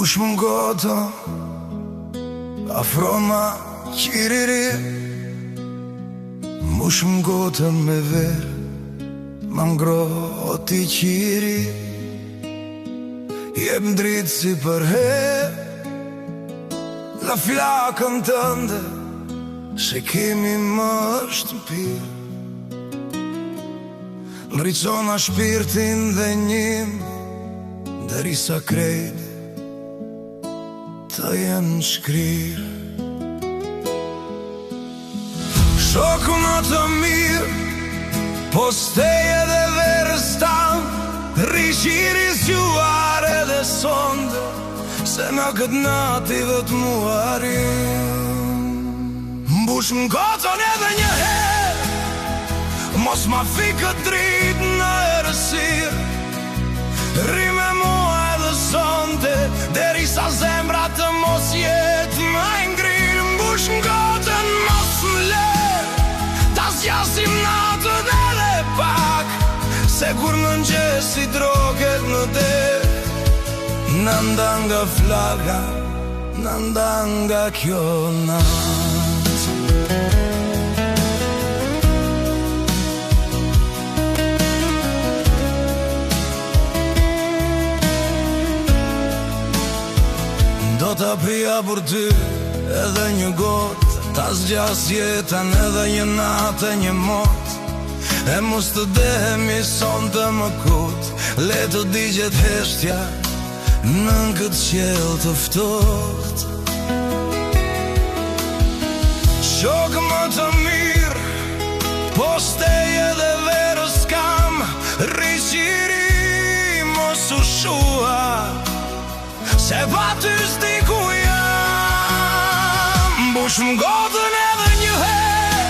Mbush më ngota, afroma qiriri. Mbush më ngota me ver, ma ngroti qiri. Jep ndrit si për her, la flakën tënde, se kemi më është mpir. Mricona shpirtin dhe njim, derisa krejt të jenë shkrir. Shoku më të mirë, po steje dhe verës tanë, rishiri zgjuar edhe sonde, se në këtë natë i vetë muarim. Mbush më kotën edhe një herë, mos ma fikët drit në erësirë. Ri me mua edhe sonte, derisa zemra të mos jetë më ngrirë. Mbush më kotën, mos më lërë, ta zgjasim natën edhe pak, se kur mëngjesi droget në derë, në ndan nga flaga, në ndan nga kjo natë. Do t'a pria për ty edhe një gotë, ta zgjas jetën edhe një natë e një motë. E mos të dehemi son të më kutë, le të digjet heshtja në këtë qelë të ftohtë. Shokë më të mirë, po steje dhe verës kam, rishiri mos u shua, se pa ty s'di ku jam. Mbush më gotën edhe një herë,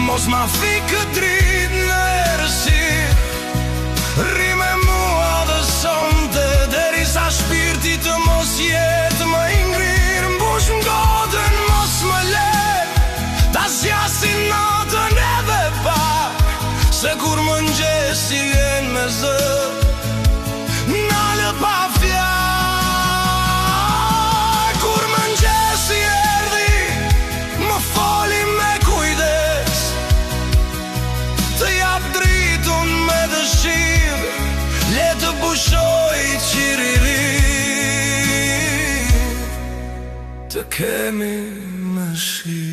mos ma fikë drit në erësirë. Ri me mua dhe sonte, derisa shpirti të mos jetë më ngrirë. Mbush më gotën, mos më lërë, ta zgjasim natën edhe pak, se kur mëngjesi vjen me zë, nalë pa fjalë. Kur mëngjesi erdhi, më foli me kujdes, të jap dritun me dëshirë, le të pushoj qiriri, të kemi më shirë.